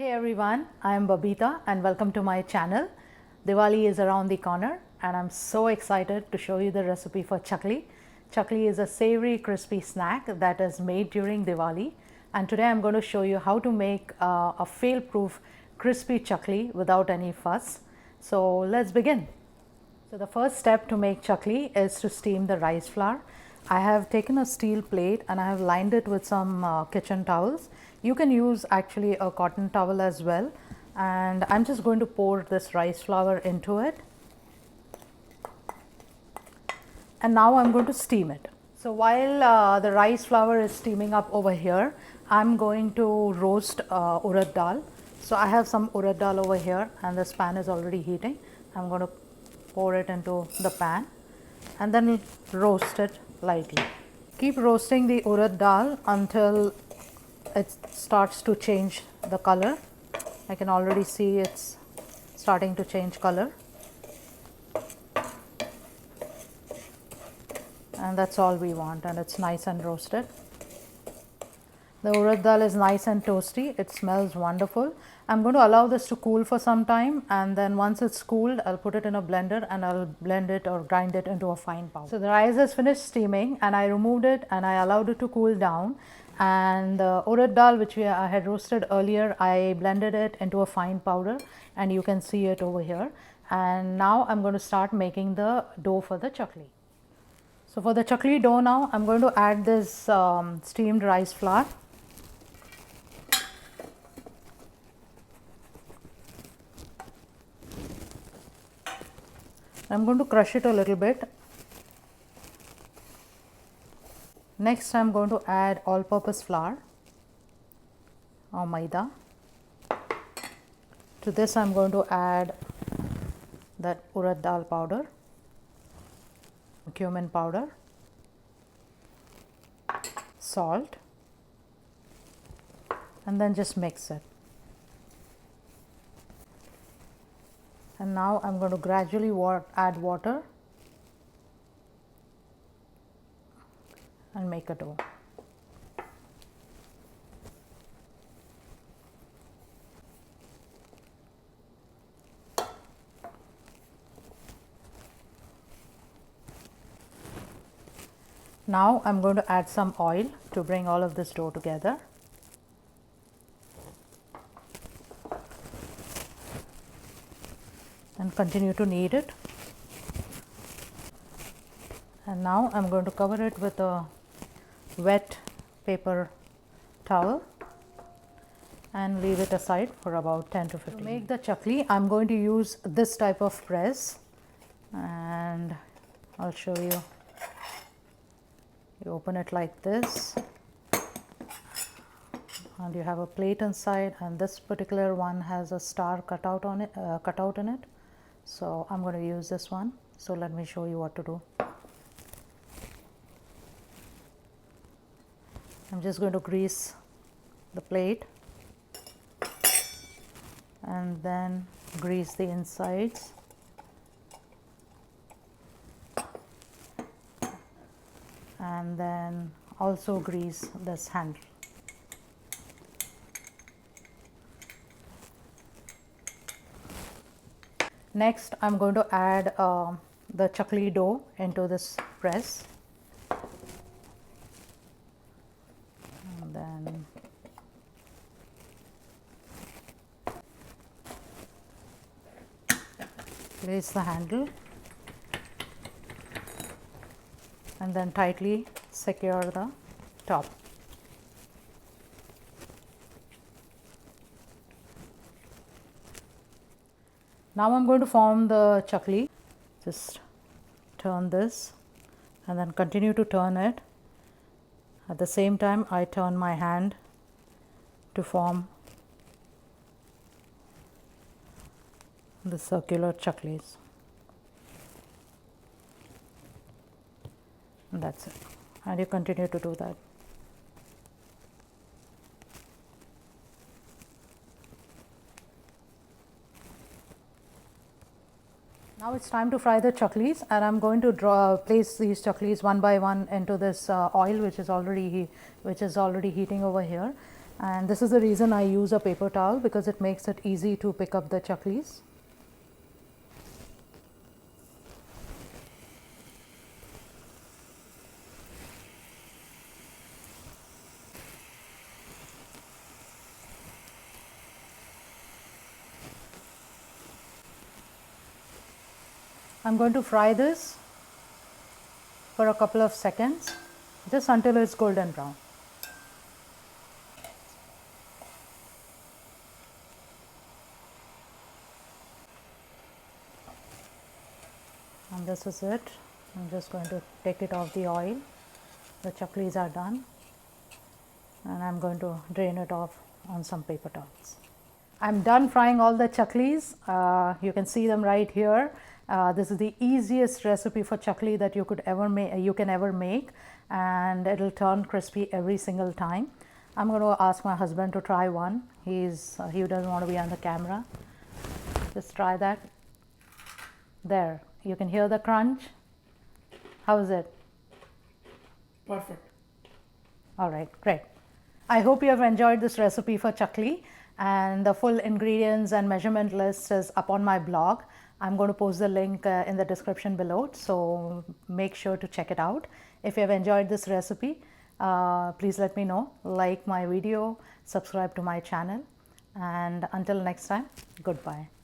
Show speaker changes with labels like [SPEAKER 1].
[SPEAKER 1] Hey everyone, I am Babita and welcome to my channel. Diwali is around the corner and I'm so excited to show you the recipe for Chakli. Chakli is a savory crispy snack that is made during Diwali, and today I'm going to show you how to make a fail-proof crispy Chakli without any fuss. So let's begin. So the first step to make Chakli is to steam the rice flour. I have taken a steel plate and I have lined it with some kitchen towels. You can use actually a cotton towel as well, and I'm just going to pour this rice flour into it, and now I'm going to steam it. So while the rice flour is steaming up over here, I'm going to roast urad dal. So I have some urad dal over here and this pan is already heating. I'm going to pour it into the pan and then roast it lightly. Keep roasting the urad dal until it starts to change the color. I can already see it's starting to change color, and that's all we want, and it's nice and roasted. The urad dal is nice and toasty. It smells wonderful. I'm going to allow this to cool for some time, and then once it's cooled, I'll put it in a blender and I'll blend it or grind it into a fine powder. So the rice has finished steaming and I removed it and I allowed it to cool down, and the urad dal which I had roasted earlier, I blended it into a fine powder and you can see it over here. And now I'm going to start making the dough for the chakli. So for the chakli dough now, I'm going to add this steamed rice flour. I'm going to crush it a little bit. Next, I'm going to add all-purpose flour or Maida. To this, I'm going to add that urad dal powder, cumin powder, salt, and then just mix it. And now I'm going to gradually add water and make a dough. Now I'm going to add some oil to bring all of this dough together. And continue to knead it. And now I'm going to cover it with a wet paper towel and leave it aside for about 10 to 15 minutes. To make the chakli, I'm going to use this type of press, and I'll show you. You open it like this and you have a plate inside, and this particular one has a star cut out in it. So I'm going to use this one. So let me show you what to do. I'm just going to grease the plate and then grease the insides. And then also grease this handle. Next, I'm going to add the chakli dough into this press. And then place the handle and then tightly secure the top. Now I'm going to form the chakli. Just turn this and then continue to turn it. At the same time, I turn my hand to form the circular chaklis. And that's it. And you continue to do that. Now it's time to fry the chaklis, and I'm going to place these chaklis one by one into this oil which is already heating over here. And this is the reason I use a paper towel, because it makes it easy to pick up the chaklis. I'm going to fry this for a couple of seconds, just until it's golden brown. And this is it. I'm just going to take it off the oil. The chaklis are done, and I'm going to drain it off on some paper towels. I'm done frying all the chaklis. You can see them right here. This is the easiest recipe for chakli that you can ever make, and it'll turn crispy every single time. I'm going to ask my husband to try one. He doesn't want to be on the camera. Just try that. There, you can hear the crunch. How is it?
[SPEAKER 2] Perfect.
[SPEAKER 1] All right, great. I hope you have enjoyed this recipe for chakli, and the full ingredients and measurement list is up on my blog. I'm going to post the link in the description below, so make sure to check it out. If you have enjoyed this recipe, please let me know. Like my video, subscribe to my channel, and until next time, goodbye.